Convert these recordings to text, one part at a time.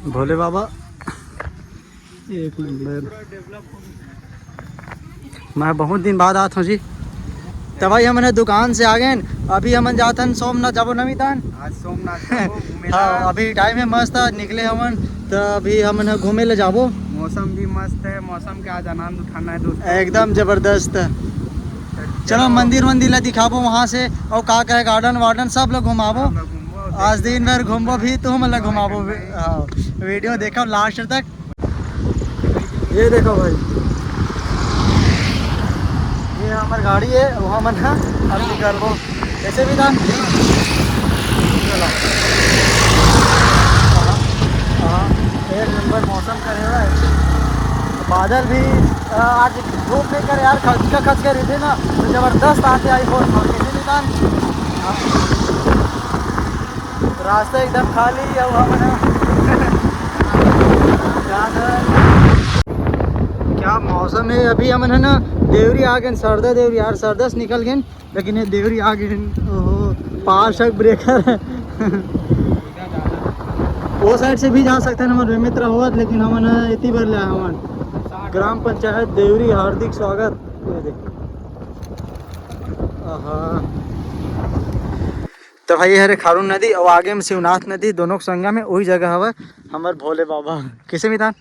भोले बाबा एक नंबर। मैं बहुत दिन बाद आता हूँ जी। तो भाई हमने दुकान से आ गए, अभी हमन जाते हैं सोमनाथ जाबो नमीतान। आज सोमनाथ हाँ अभी टाइम है मस्त निकले हमन, तो अभी हमन घूमे ले जाबो। मौसम भी मस्त है, मौसम का आज आनंद उठाना है दोस्तों, एकदम जबरदस्त। चलो मंदिर वंदिर ला दिखाबो वहाँ से, और का है गार्डन वार्डन सब लोग घुमाबो। आज दिन भर घूमबो भी तो हम लोग घुमाबो। हाँ वीडियो देखो लास्ट तक। ये देखो भाई, ये हमारी गाड़ी है, वहाँ मन है अब निकलबो कैसे भी था। चलो हाँ एक नंबर मौसम करे हुआ है, बादल भी आज धूप नहीं करे यार, खच कर रही थी ना तो जबरदस्त आते आई फोन कैसे निकाल। रास्ता एकदम खाली है वहाँ बना। क्या मौसम है। अभी हम है ना देवरी आ गए, सरदा देवरी यार, सरदस निकल गए लेकिन ये देवरी आ गए। ओहो पास ब्रेकर है। वो साइड से भी जा सकते हैं हमारे मित्र हुआ, लेकिन हम इतनी बार लिया हमारे ग्राम पंचायत देवरी हार्दिक स्वागत। तो भाई हरे खारून नदी और आगे में शिवनाथ नदी, दोनों संगम में वही जगह हवा हमारे भोले बाबा किसे भी था।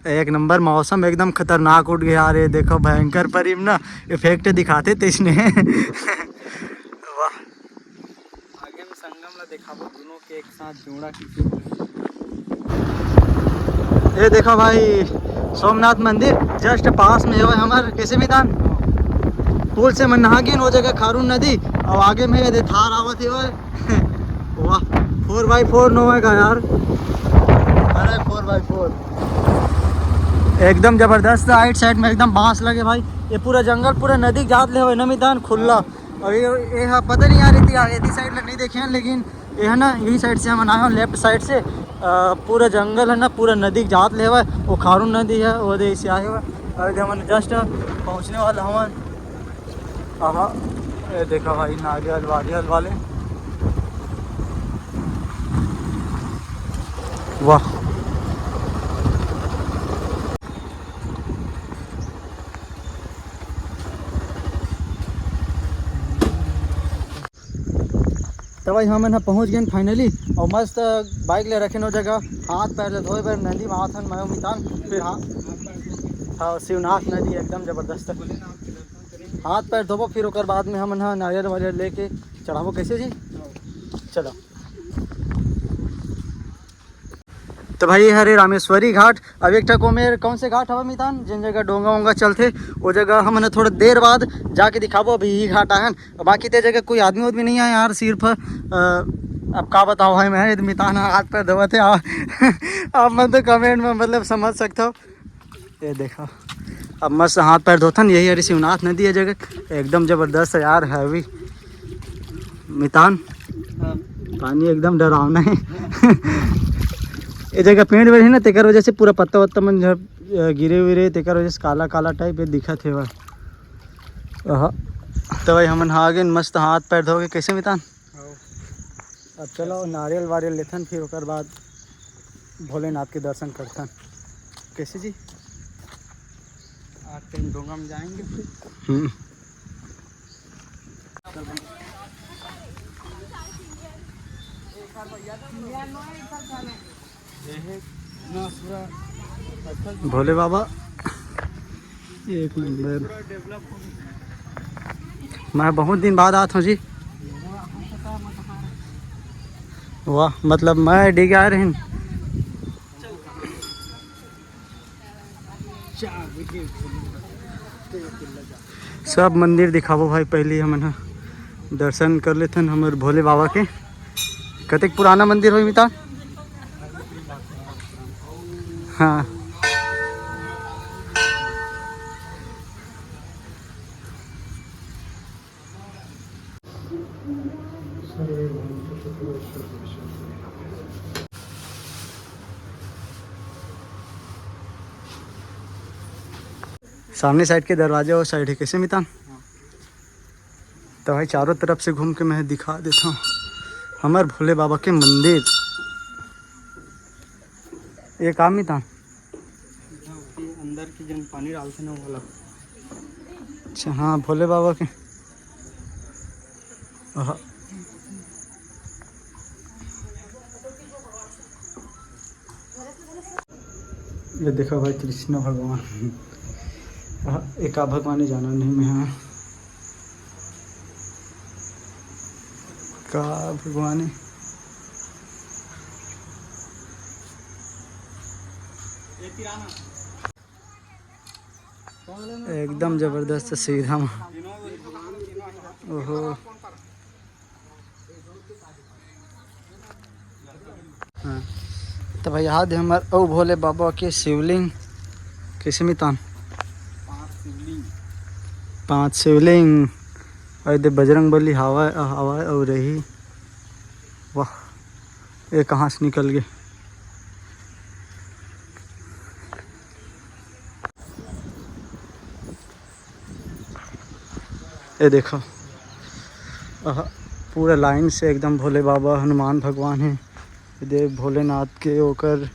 एक नंबर मौसम एकदम खतरनाक उठ गया। अरे देखो भयंकर परिम ना इफेक्ट दिखाते थे इसने। वाह आगे में संगम ला दिखाबो दोनों के एक साथ जोड़ा की। ये देखो भाई सोमनाथ मंदिर जस्ट पास में है हमारे कैसे मैदान, पुल से मन नहा गए वो जगह खारून नदी, और आगे में ये थार आवत है। वाह 4x4 नो है का यार, अरे 4x4 एकदम जबरदस्त। राइट साइड में एकदम बांस लगे भाई, ये पूरा जंगल पूरा नदी जात ले नमीतान खुला। और ये पता नहीं यार इतनी साइड नहीं देखे हैं, लेकिन ये है ना यही साइड से हम आए हैं लेफ्ट साइड से। पूरा जंगल है ना, पूरा नदी जात ले हुआ है, वो खारून नदी है वो दे से आए हुआ। और हम जस्ट पहुंचने वाला हवन। हाँ ये देखो भाई नारियल वारियल वाले, वाह तो भाई हम ना पहुँच गए फाइनली, और मस्त बाइक ले रखे नो जगह, हाथ पैर ले धोए बार नदी में हाथ मैं मितान। फिर हाँ शिवनाथ नदी एकदम जबरदस्त, हाथ पैर धोबो फिर ओकर बाद में हम ना नारियल वारियल लेके चढ़ाबो कैसे जी। चलो तो भाई हरे रामेश्वरी घाट। अब एक टको में कौन से घाट हवा मितान जिन जगह डोंगा वोंगा चलते वो जगह हम थोड़ा देर बाद जाके दिखाबो। अभी यही घाट आए, बाकी ते जगह कोई आदमी उदमी नहीं आया यार, सिर्फ अब का बताओ भाई मैं मितान हाथ पैर धोए थे। आप मैं तो कमेंट में मतलब समझ सकते हो। ये देखो अब मस्त हाथ पैर धोथन, यही हरी शिवनाथ नदी है जगह, एकदम जबरदस्त है यार हैवी मितान। पानी एकदम डरावना है। ये जगह पेड़ वेड़ है ना, तेकर वजह से पूरा पत्ता वत्ता मन गिरे विरे, तेकर वजह से काला काला टाइप ये दिखा थे वह। तो भाई हमन आ गए मस्त हाथ पैर धो के कैसे मितान। अब चलो नारियल वारियल लेथन, फिर ओकर बाद भोलेनाथ के दर्शन करथन कैसे जी। आज डोंगा में जाएंगे हम्म भोले बाबा एक नंबर। मैं बहुत दिन बाद आता हूँ जी। वाह मतलब मैं डिग आ रहे हैं। सब मंदिर दिखाबो भाई, पहले हम दर्शन कर लेते हैं हमारे भोले बाबा के। कतेक पुराना मंदिर हो मिता। हाँ सामने साइड के दरवाजे और साइड है कैसे मितान। तो भाई चारों तरफ से घूम के मैं दिखा देता हूँ हमारे भोले बाबा के मंदिर। ये काम ही था अंदर की जन पानी डालते ना वाला। अच्छा हाँ भोले बाबा के। हाँ। ये देखो भाई कृष्ण भगवान। एका भगवान ही जाना नहीं मैं। हाँ का भगवान है। एकदम जबरदस्त सीधा। ओहो हाँ तो भाई याद है हमारे ओ भोले बाबा के शिवलिंग कैसे मितान 5 शिवलिंग और दे बजरंग बली हवा हवा और रही। वाह ये कहाँ से निकल गए। ये देखो पूरा लाइन से एकदम भोले बाबा हनुमान भगवान है। दे भोलेनाथ के ओकर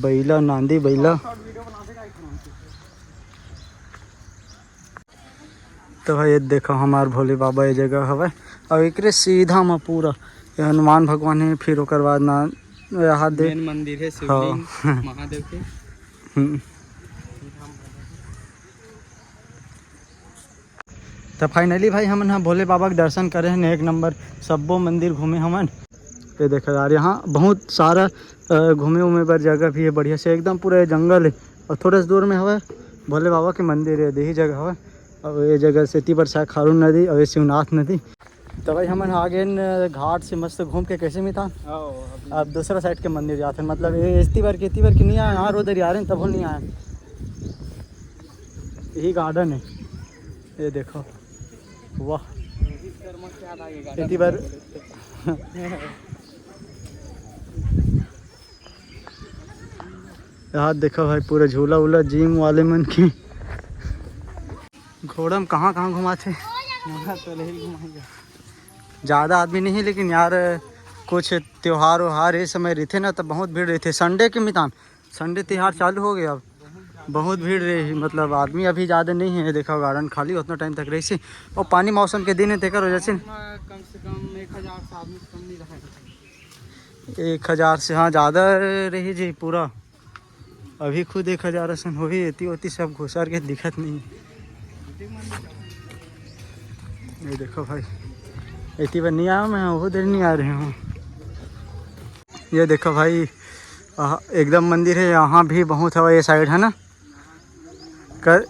बैला नांदी बैला। तो भाई ये देखो हमार भोले बाबा ये जगह हवा और एक सीधा में पूरा ये हनुमान भगवान है। फिर ओकर बाद ना यहाँ दे मेन मंदिर है शिवलिंग महादेव के। तो फाइनली भाई हमन यहाँ भोले बाबा के दर्शन करे हैं। एक नंबर सबो मंदिर घूमे हमन। ये देखो यार यहाँ बहुत सारा घूमे उमे पर जगह भी है बढ़िया से। एकदम पूरा जंगल है और थोड़ा सा दूर में हवा भोले बाबा के मंदिर है। यही जगह हवा और ये जगह सेती पर शायद खारून नदी और ये शिवनाथ नदी। तो भाई हमन आगे घाट से मस्त घूम के कैसे में था अब दूसरा साइड के मंदिर जाते हैं। मतलब ये इतनी बार की नहीं आए यहाँ उधर आ रहे हैं तब नहीं आए। यही गार्डन है ये देखो। वाह इतनी बार यहाँ देखो भाई पूरा झूला वूला जिम वाले मन की। घोड़ा में कहाँ कहाँ घुमाते तो नहीं घुमाएंगे। ज़्यादा आदमी नहीं है लेकिन यार कुछ त्यौहार वहार ये समय रहते ना तो बहुत भीड़ रहती है। संडे के मितान संडे त्यौहार चालू हो गया अब बहुत भीड़ रही। मतलब आदमी अभी ज़्यादा नहीं है। देखो गार्डन खाली उतना टाइम तक रही सी और पानी मौसम के दिन है तेकर वजह से कम से कम 1000 से आदमी कम नहीं रहा। 1000 से हाँ ज़्यादा रही जी पूरा। अभी खुद 1000 असन हो ही होती होती सब घुसर के दिक्कत नहीं। ये देखो भाई इतनी बार नहीं आया मैं वो देर नहीं आ रहे हूँ। ये देखो भाई एकदम मंदिर है यहाँ भी बहुत हवा ये साइड है ना। कर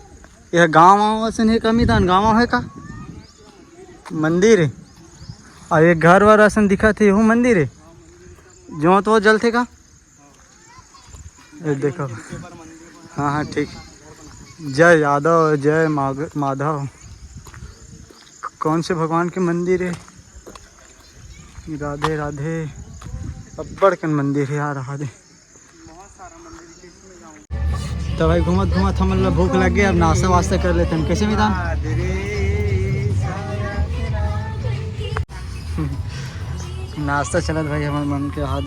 यह गाँव से नहीं कमी था गाँव है का मंदिर है और एक घर वार असन दिखा थे वो मंदिर है जो तो जल थे का। ये देखो हाँ हाँ ठीक। जय यादव जय माधव कौन से भगवान के मंदिर है। राधे राधे अब्बड़ कन मंदिर है यार राधे। तो भाई घूमत घूमत हम लोग भूख लग गई अब नाश्ता वास्ता कर लेते हैं। कैसे मितान नाश्ता चलत भाई हमारे मन के हाथ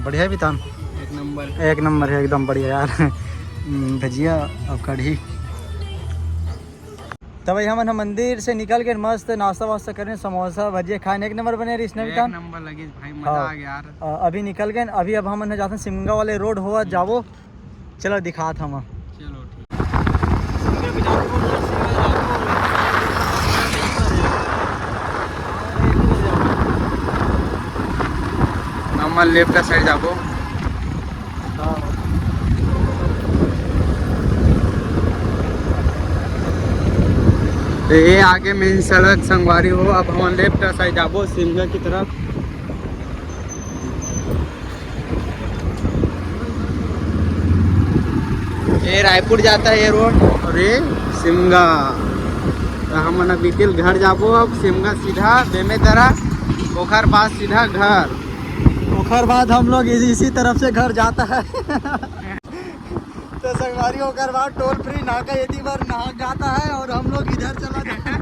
बढ़िया बितान एक नंबर है एकदम बढ़िया यार। भजिया और कढ़ी। तो भाई हम मंदिर से निकल के मस्त नाश्ता वास्ता करें समोसा भजिया खाने एक नंबर बने रही एक नंबर लगी भाई मजा आ गया यार। अभी निकल गए अभी अब हम जाते हैं सिमगा वाले रोड हुआ जावो। चलो दिखात हम चलो ठीक लेफ्ट साइड जाबो। तो ये आगे मेन सड़क संगवारी हो अब हम लेफ्ट साइड जाबो सिमगा की तरफ। ये रायपुर जाता है ये रोड और ये सिमगा। तो हम अभी दिल घर जाबो अब सिमगा सीधा बेमेदरा ओखर बाद सीधा घर। ओखर बाद हम लोग इसी तरफ से घर जाता है। तो संगवारी ओखर बाद टोल फ्री नाका यदि बार नाक जाता है और हम लोग इधर चला जाते हैं।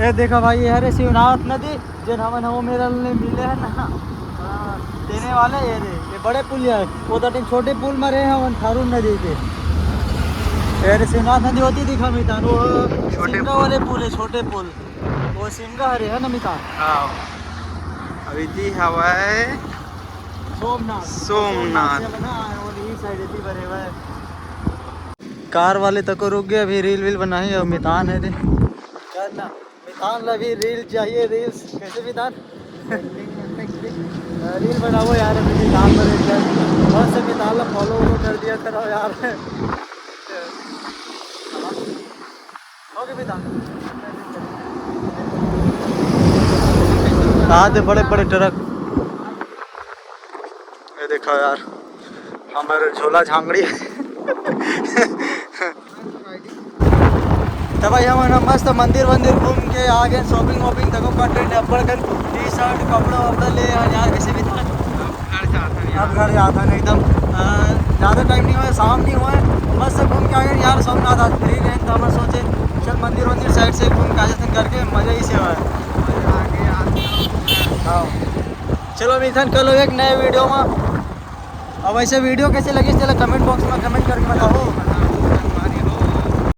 ये देखा भाई ये हरे शिवनाथ नदी जिन हमन हो मेरे लिए मिले है ना देने वाले ये बड़े पुल है वो तो छोटे पुल में रहे हैं खारून नदी के ये शिवनाथ नदी होती दिखा मितान वो सिमगा वाले पुल है छोटे पुल वो सिमगा हरे है ना मितान। हाँ अभी दी हवा है सोमनाथ कार वाले तक रुक गए अभी रील वील बनाई और मितान है करना मितान अभी रील चाहिए रील्स कैसे मितान रील बनाओ यार अभी मितान पर बहुत से मितान ला फॉलो कर दिया करो यार ओके मितान आते बड़े बड़े ट्रक ये देखो यार हमारे झोला झांगड़ी तो भाई हम मस्त मंदिर वंदिर घूम के आ गए शॉपिंग वॉपिंग तक कंटेंट अब्बड़ कर टी शर्ट कपड़ा वपड़ा ले यार कैसे भी था अब घर जाता है एकदम ज़्यादा टाइम नहीं हुआ शाम नहीं हुआ है मस्त घूम के आ गए यार सोमनाथ आज फ्री गए तो हम सोचे चल मंदिर वंदिर साइड से घूम के आ जाते करके मज़ा ही से हुआ है। हाँ चलो मिथन कल एक नए वीडियो में अब ऐसे वीडियो कैसे लगी चलो कमेंट बॉक्स में कमेंट करके बताओ।